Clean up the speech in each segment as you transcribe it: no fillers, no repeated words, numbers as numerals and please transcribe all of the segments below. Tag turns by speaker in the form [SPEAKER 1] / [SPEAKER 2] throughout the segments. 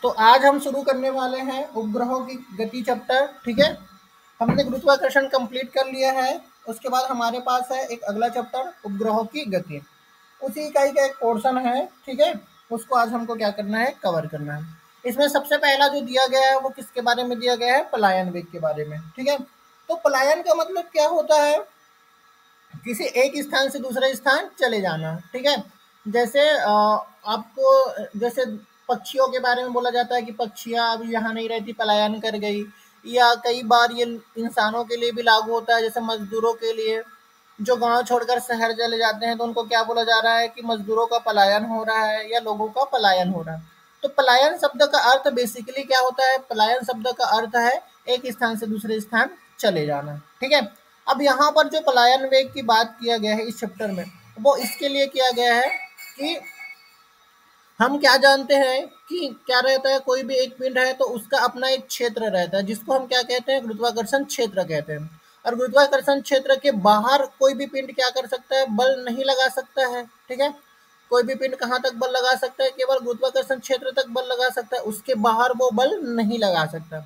[SPEAKER 1] तो आज हम शुरू करने वाले हैं उपग्रहों की गति चैप्टर। ठीक है, हमने गुरुत्वाकर्षण कंप्लीट कर लिया है। उसके बाद हमारे पास है एक अगला चैप्टर उपग्रहों की गति, उसी इकाई का एक पोर्शन है। ठीक है, उसको आज हमको क्या करना है, कवर करना है। इसमें सबसे पहला जो दिया गया है वो किसके बारे में दिया गया है, पलायन वेग के बारे में। ठीक है, तो पलायन का मतलब क्या होता है, किसी एक स्थान से दूसरे स्थान चले जाना। ठीक है, जैसे आपको जैसे पक्षियों के बारे में बोला जाता है कि पक्षियां अब यहाँ नहीं रहती, पलायन कर गई। या कई बार ये इंसानों के लिए भी लागू होता है, जैसे मजदूरों के लिए जो गांव छोड़कर शहर चले जाते हैं तो उनको क्या बोला जा रहा है कि मजदूरों का पलायन हो रहा है या लोगों का पलायन हो रहा है। तो पलायन शब्द का अर्थ बेसिकली क्या होता है, पलायन शब्द का अर्थ है एक स्थान से दूसरे स्थान चले जाना। ठीक है, अब यहाँ पर जो पलायन वेग की बात किया गया है इस चैप्टर में, वो इसके लिए किया गया है कि हम क्या जानते हैं कि क्या रहता है, कोई भी एक पिंड है तो उसका अपना एक क्षेत्र रहता है जिसको हम क्या कहते हैं, गुरुत्वाकर्षण क्षेत्र कहते हैं। और गुरुत्वाकर्षण क्षेत्र के बाहर कोई भी पिंड क्या कर सकता है, बल नहीं लगा सकता है। ठीक है, कोई भी पिंड कहाँ तक बल लगा सकता है, केवल गुरुत्वाकर्षण क्षेत्र तक बल लगा सकता है, उसके बाहर वो बल नहीं लगा सकता।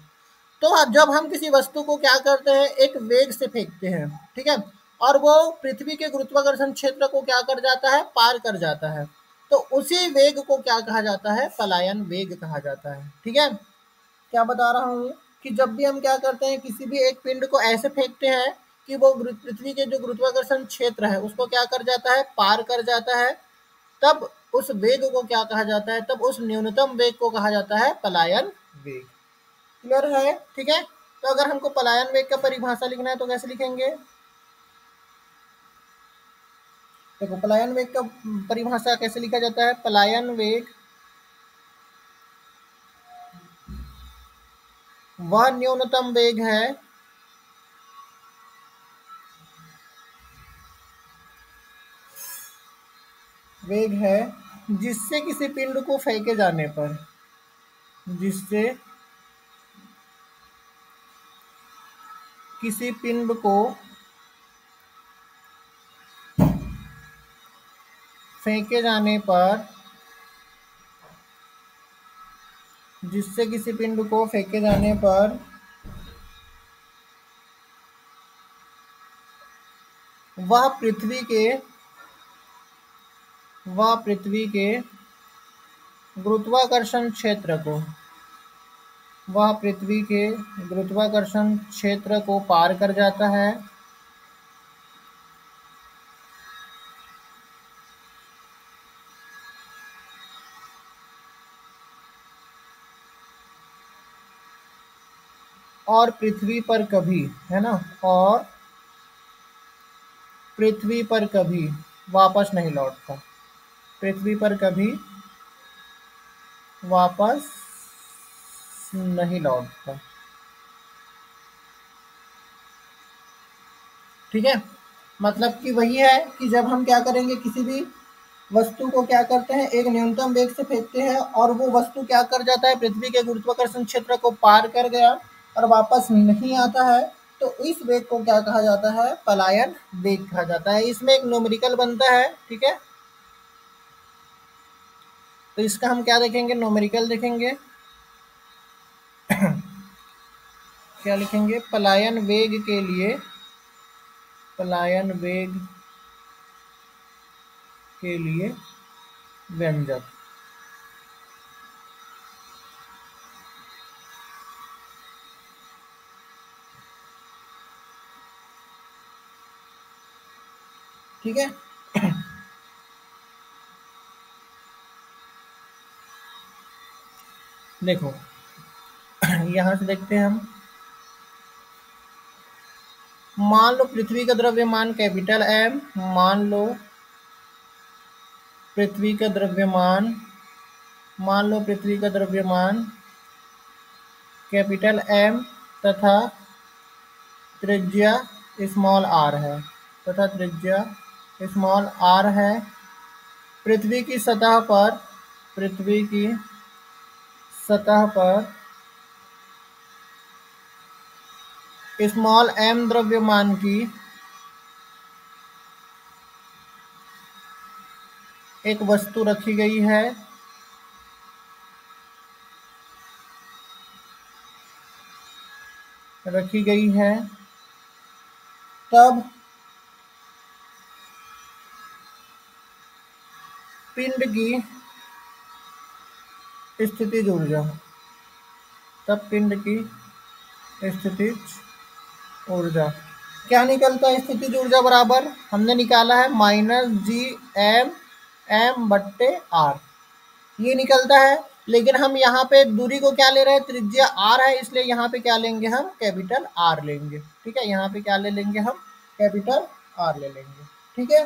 [SPEAKER 1] तो जब हम किसी वस्तु को क्या करते हैं, एक वेग से फेंकते हैं। ठीक है, और वो पृथ्वी के गुरुत्वाकर्षण क्षेत्र को क्या कर जाता है, पार कर जाता है, तो उसी वेग को क्या कहा जाता है, पलायन वेग कहा जाता है। ठीक है, क्या बता रहा हूँ कि जब भी हम क्या करते हैं, किसी भी एक पिंड को ऐसे फेंकते हैं कि वो पृथ्वी के जो गुरुत्वाकर्षण क्षेत्र है उसको क्या कर जाता है, पार कर जाता है, तब उस वेग को क्या कहा जाता है, तब उस न्यूनतम वेग को कहा जाता है पलायन वेग। क्लियर है। ठीक है, तो अगर हमको पलायन वेग का परिभाषा लिखना है तो कैसे लिखेंगे, देखो पलायन वेग का परिभाषा कैसे लिखा जाता है, पलायन वेग वह न्यूनतम वेग है जिससे किसी पिंड को फेंके जाने पर, जिससे किसी पिंड को फेंके जाने पर, जिससे किसी पिंड को फेंके जाने पर वह पृथ्वी के गुरुत्वाकर्षण क्षेत्र को, वह पृथ्वी के गुरुत्वाकर्षण क्षेत्र को पार कर जाता है और पृथ्वी पर कभी, है ना, और पृथ्वी पर कभी वापस नहीं लौटता, पृथ्वी पर कभी वापस नहीं लौटता। ठीक है, मतलब कि वही है कि जब हम क्या करेंगे, किसी भी वस्तु को क्या करते हैं, एक न्यूनतम वेग से फेंकते हैं और वो वस्तु क्या कर जाता है, पृथ्वी के गुरुत्वाकर्षण क्षेत्र को पार कर गया और वापस नहीं आता है, तो इस वेग को क्या कहा जाता है, पलायन वेग कहा जाता है। इसमें एक न्यूमेरिकल बनता है। ठीक है, तो इसका हम क्या देखेंगे, न्यूमेरिकल देखेंगे। क्या लिखेंगे, पलायन वेग के लिए, पलायन वेग के लिए व्यंजक। ठीक है, देखो यहां से देखते हैं हम, मान लो पृथ्वी का द्रव्यमान कैपिटल एम, मान लो पृथ्वी का द्रव्यमान, मान लो पृथ्वी का द्रव्यमान कैपिटल एम तथा त्रिज्या स्मॉल आर है, तथा त्रिज्या स्मॉल आर है। पृथ्वी की सतह पर, पृथ्वी की सतह पर स्मॉल एम द्रव्यमान की एक वस्तु रखी गई है रखी गई है तब पिंड की स्थितिज ऊर्जा, तब पिंड की स्थितिज ऊर्जा क्या निकलता है? स्थितिज ऊर्जा बराबर हमने निकाला है -G(m)m/r, ये निकलता है। लेकिन हम यहाँ पे दूरी को क्या ले रहे हैं? त्रिज्या r है, इसलिए यहाँ पे क्या लेंगे हम? कैपिटल R लेंगे। ठीक है, यहाँ पे क्या ले लेंगे हम? कैपिटल R ले लेंगे। ठीक है,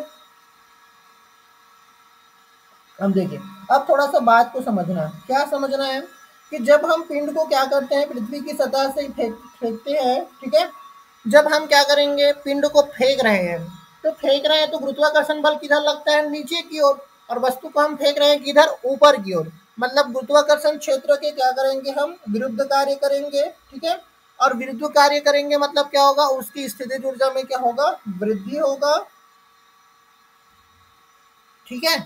[SPEAKER 1] अब देखिए, अब थोड़ा सा बात को समझना है। क्या समझना है कि जब हम पिंड को क्या करते हैं, पृथ्वी की सतह से फेंकते हैं, ठीक है, जब हम क्या करेंगे, पिंड को फेंक रहे हैं, तो फेंक रहे हैं तो गुरुत्वाकर्षण बल किधर लगता है? नीचे की ओर। और वस्तु को हम फेंक रहे हैं किधर? ऊपर की ओर। मतलब गुरुत्वाकर्षण क्षेत्र के क्या करेंगे हम? विरुद्ध कार्य करेंगे। ठीक है, और विरुद्ध कार्य करेंगे मतलब क्या होगा? उसकी स्थितिज ऊर्जा में क्या होगा? वृद्धि होगा। ठीक है,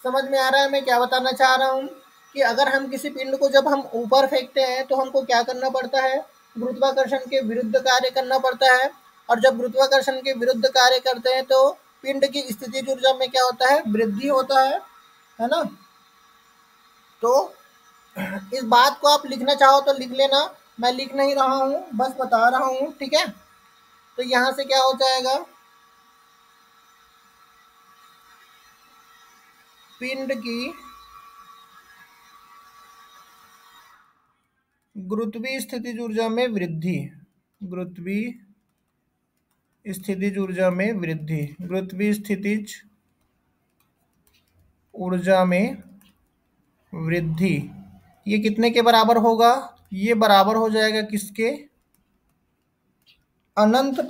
[SPEAKER 1] समझ में आ रहा है मैं क्या बताना चाह रहा हूँ? कि अगर हम किसी पिंड को जब हम ऊपर फेंकते हैं तो हमको क्या करना पड़ता है? गुरुत्वाकर्षण के विरुद्ध कार्य करना पड़ता है। और जब गुरुत्वाकर्षण के विरुद्ध कार्य करते हैं तो पिंड की स्थितिज ऊर्जा में क्या होता है? वृद्धि होता है ना? तो इस बात को आप लिखना चाहो तो लिख लेना, मैं लिख नहीं रहा हूँ, बस बता रहा हूँ। ठीक है, तो यहाँ से क्या हो जाएगा? पिंड की गुरुत्वीय स्थितिज ऊर्जा में वृद्धि, गुरुत्वीय स्थितिज ऊर्जा में वृद्धि, गुरुत्वीय स्थितिज ऊर्जा में वृद्धि, ये कितने के बराबर होगा? ये बराबर हो जाएगा किसके? अनंत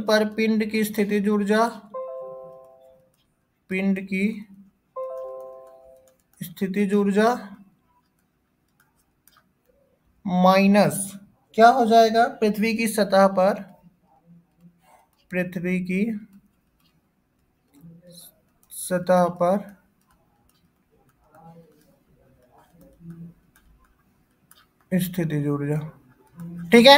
[SPEAKER 1] पर पिंड की स्थितिज ऊर्जा, पिंड की स्थितिज ऊर्जा माइनस क्या हो जाएगा? पृथ्वी की सतह पर, पृथ्वी की सतह पर स्थितिज ऊर्जा। ठीक है,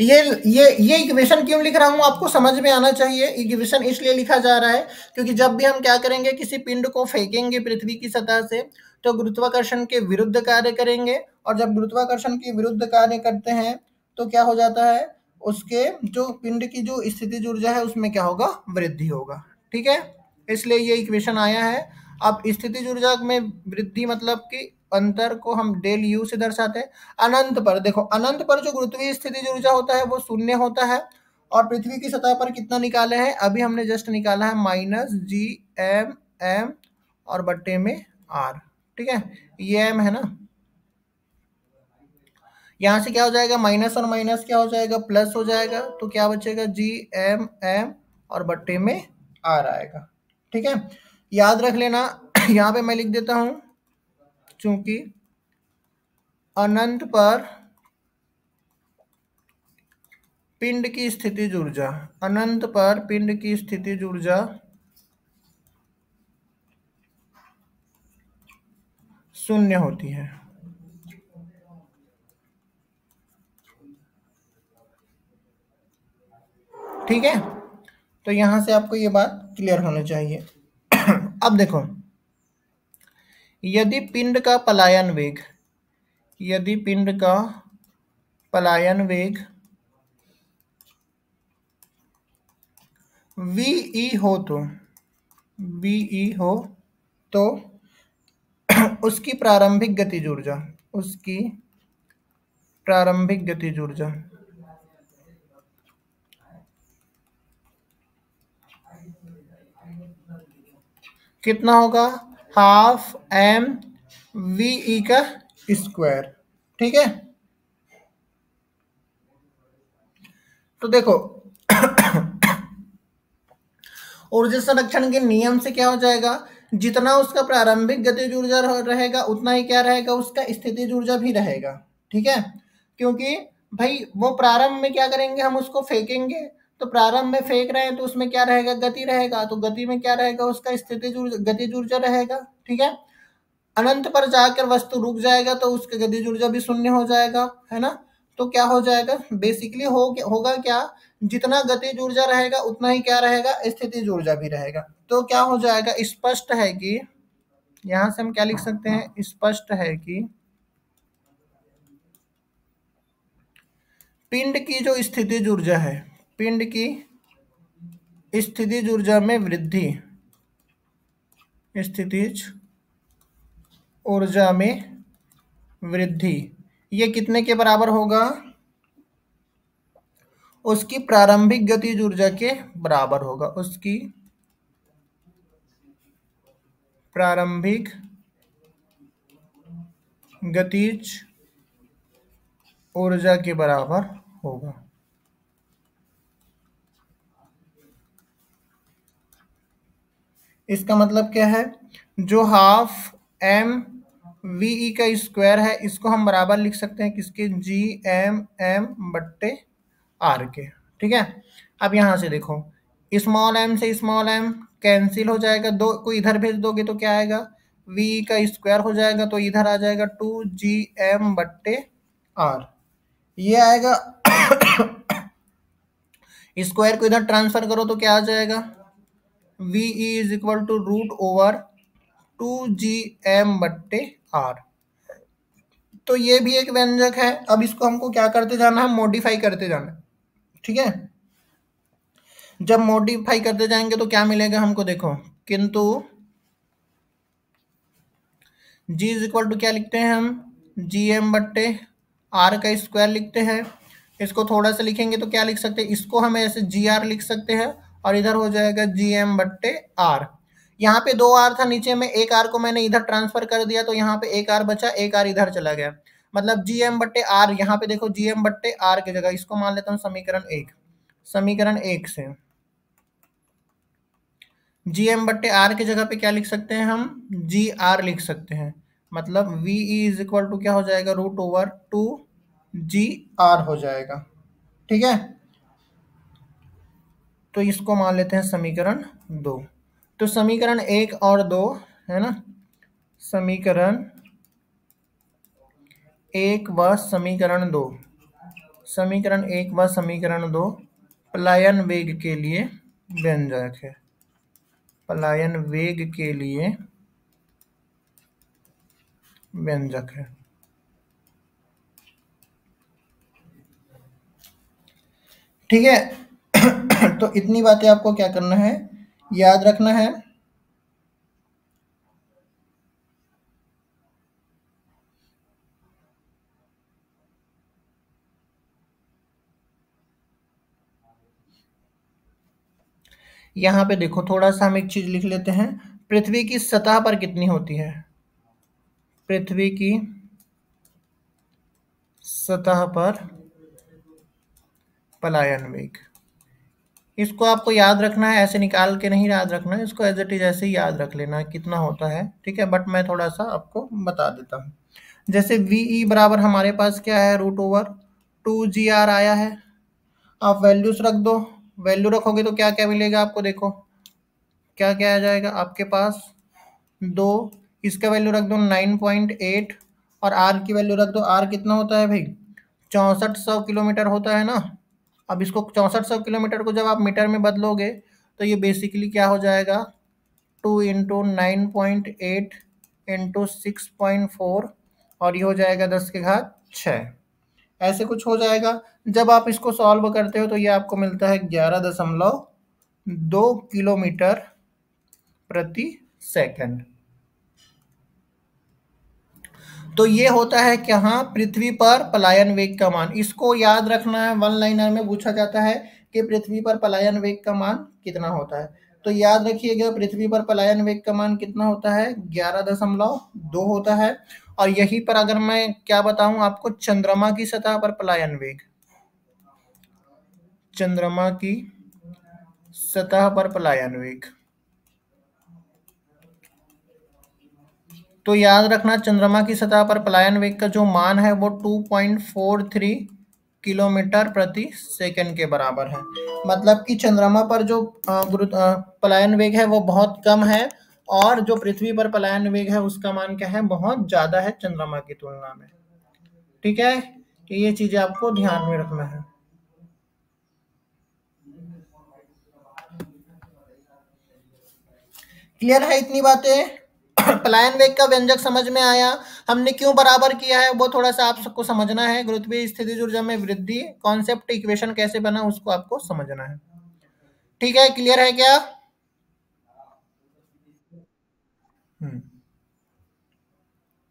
[SPEAKER 1] ये इक्वेशन क्यों लिख रहा हूं? आपको समझ में आना चाहिए। इक्वेशन इसलिए लिखा जा रहा है क्योंकि जब भी हम क्या करेंगे, किसी पिंड को फेंकेंगे पृथ्वी की सतह से, तो गुरुत्वाकर्षण के विरुद्ध कार्य करेंगे। और जब गुरुत्वाकर्षण के विरुद्ध कार्य करते हैं तो क्या हो जाता है? उसके जो पिंड की जो स्थितिज ऊर्जा है उसमें क्या होगा? वृद्धि होगा। ठीक है, इसलिए ये इक्वेशन आया है। अब स्थितिज ऊर्जा में वृद्धि मतलब कि अंतर को हम डेल यू से दर्शाते हैं। अनंत पर देखो, अनंत पर जो गुरुत्वीय स्थितिज ऊर्जा होता है वो शून्य होता है। और पृथ्वी की सतह पर कितना निकाले हैं? अभी हमने जस्ट निकाला है -G(m)m और बट्टे में r। ठीक है, ये m है ना, यहाँ से क्या हो जाएगा? माइनस और माइनस क्या हो जाएगा? प्लस हो जाएगा। तो क्या बचेगा? G(m)m और बट्टे में r आएगा। ठीक है, याद रख लेना। यहाँ पे मैं लिख देता हूं, चूंकि अनंत पर पिंड की स्थितिज ऊर्जा, अनंत पर पिंड की स्थितिज ऊर्जा शून्य होती है। ठीक है, तो यहां से आपको ये बात क्लियर होनी चाहिए। अब देखो, यदि पिंड का पलायन वेग, यदि पिंड का पलायन वेग वी हो तो, वी हो तो उसकी प्रारंभिक गतिज ऊर्जा, उसकी प्रारंभिक गतिज ऊर्जा कितना होगा? हाफ एम वी का स्क्वायर। ठीक है, तो देखो ऊर्जा संरक्षण के नियम से क्या हो जाएगा? जितना उसका प्रारंभिक गतिज ऊर्जा रहेगा उतना ही क्या रहेगा? उसका स्थितिज ऊर्जा भी रहेगा। ठीक है, क्योंकि भाई वो प्रारंभ में क्या करेंगे, हम उसको फेंकेंगे, तो प्रारंभ में फेंक रहे हैं तो उसमें क्या रहेगा? गति रहेगा। तो गति में क्या रहेगा? उसका स्थितिज ऊर्जा, गतिज ऊर्जा रहेगा। ठीक है, अनंत पर जाकर वस्तु रुक जाएगा तो उसकी गतिज ऊर्जा भी शून्य हो जाएगा, है ना। तो क्या हो जाएगा बेसिकली होगा क्या, जितना गतिज ऊर्जा रहेगा उतना ही क्या रहेगा, स्थितिज ऊर्जा भी रहेगा। तो क्या हो जाएगा, स्पष्ट है कि यहां से हम क्या लिख सकते हैं, स्पष्ट है कि पिंड की जो स्थितिज ऊर्जा है, पिंड की स्थितिज ऊर्जा में वृद्धि, स्थितिज ऊर्जा में वृद्धि, ये कितने के बराबर होगा, उसकी प्रारंभिक गतिज ऊर्जा के बराबर होगा, उसकी प्रारंभिक गतिज ऊर्जा के बराबर होगा। इसका मतलब क्या है, जो हाफ एम वी ई का स्क्वायर है इसको हम बराबर लिख सकते हैं किसके, जी एम एम बट्टे आर के, ठीक है। अब यहां से देखो, स्मॉल एम से स्मॉल एम कैंसिल हो जाएगा, दो को इधर भेज दोगे तो क्या आएगा, वी का स्क्वायर हो जाएगा तो इधर आ जाएगा 2gm बट्टे आर, ये आएगा। स्क्वायर को इधर ट्रांसफर करो तो क्या आ जाएगा, V is equal to root over 2gm बट्टे आर। तो ये भी एक व्यंजक है। अब इसको हमको क्या करते जाना है, मॉडिफाई करते जाना है, ठीक है। जब मॉडिफाई करते जाएंगे तो क्या मिलेगा हमको, देखो, किंतु g इज इक्वल टू क्या लिखते हैं हम, जी एम बट्टे आर का स्क्वायर लिखते हैं। इसको थोड़ा सा लिखेंगे तो क्या लिख सकते हैं, इसको हम ऐसे जी आर लिख सकते हैं और इधर हो जाएगा जी एम बट्टे आर। यहाँ पे 2 आर था नीचे में, एक आर को मैंने इधर ट्रांसफर कर दिया तो यहाँ पे एक आर बचा, एक आर इधर चला गया, मतलब जी एम बट्टे आर, यहाँ पे देखो जी एम बट्टे आर की जगह इसको मान लेता हूँ समीकरण 1, समीकरण 1 से जी एम बट्टे आर की जगह पे क्या लिख सकते हैं हम, जी आर लिख सकते हैं, मतलब वी इज इक्वल टू क्या हो जाएगा, रूट ओवर 2gr हो जाएगा, ठीक है। तो इसको मान लेते हैं समीकरण 2। तो समीकरण 1 और 2 है ना, समीकरण 1 व समीकरण 2, समीकरण 1 व समीकरण 2 पलायन वेग के लिए व्यंजक है, पलायन वेग के लिए व्यंजक है, ठीक है। तो इतनी बातें आपको क्या करना है, याद रखना है। यहाँ पे देखो थोड़ा सा हम एक चीज लिख लेते हैं, पृथ्वी की सतह पर कितनी होती है, पृथ्वी की सतह पर पलायन वेग, इसको आपको याद रखना है, ऐसे निकाल के नहीं याद रखना है, इसको एज इट इज ऐसे ही याद रख लेना है कितना होता है, ठीक है। बट मैं थोड़ा सा आपको बता देता हूँ। जैसे वी बराबर हमारे पास क्या है, रूट ओवर 2gr आया है, आप वैल्यूज रख दो, वैल्यू रखोगे तो क्या क्या मिलेगा आपको, देखो क्या क्या आ जाएगा आपके पास, 2, इसका वैल्यू रख दो 9.8 और आर की वैल्यू रख दो, आर कितना होता है भाई, 6400 किलोमीटर होता है ना। अब इसको 6400 किलोमीटर को जब आप मीटर में बदलोगे तो ये बेसिकली क्या हो जाएगा, 2 इंटू 9.8 इंटू 6.4 और ये हो जाएगा 10⁶ ऐसे कुछ हो जाएगा। जब आप इसको सॉल्व करते हो तो ये आपको मिलता है 11.2 किलोमीटर प्रति सेकंड। तो ये होता है कि हाँ, पृथ्वी पर पलायन वेग का मान, इसको याद रखना है, वन लाइनर में पूछा जाता है कि पृथ्वी पर पलायन वेग का मान कितना होता है। तो याद रखिएगा पृथ्वी पर पलायन वेग का मान कितना होता है, 11.2 होता है। और यहीं पर अगर मैं क्या बताऊं आपको, चंद्रमा की सतह पर पलायन वेग, चंद्रमा की सतह पर पलायन वेग, तो याद रखना चंद्रमा की सतह पर पलायन वेग का जो मान है वो 2.43 किलोमीटर प्रति सेकंड के बराबर है। मतलब कि चंद्रमा पर जो पलायन वेग है वो बहुत कम है और जो पृथ्वी पर पलायन वेग है उसका मान क्या है, बहुत ज्यादा है चंद्रमा की तुलना में। ठीक है, तो ये चीजें आपको ध्यान में रखना है। क्लियर है इतनी बातें? पलायन वेग का व्यंजक समझ में आया, हमने क्यों बराबर किया है वो थोड़ा सा आप सबको समझना है। गुरुत्वीय स्थितिज ऊर्जा में वृद्धि कॉन्सेप्ट इक्वेशन कैसे बना उसको आपको समझना है। ठीक है, क्लियर है क्या? हम्म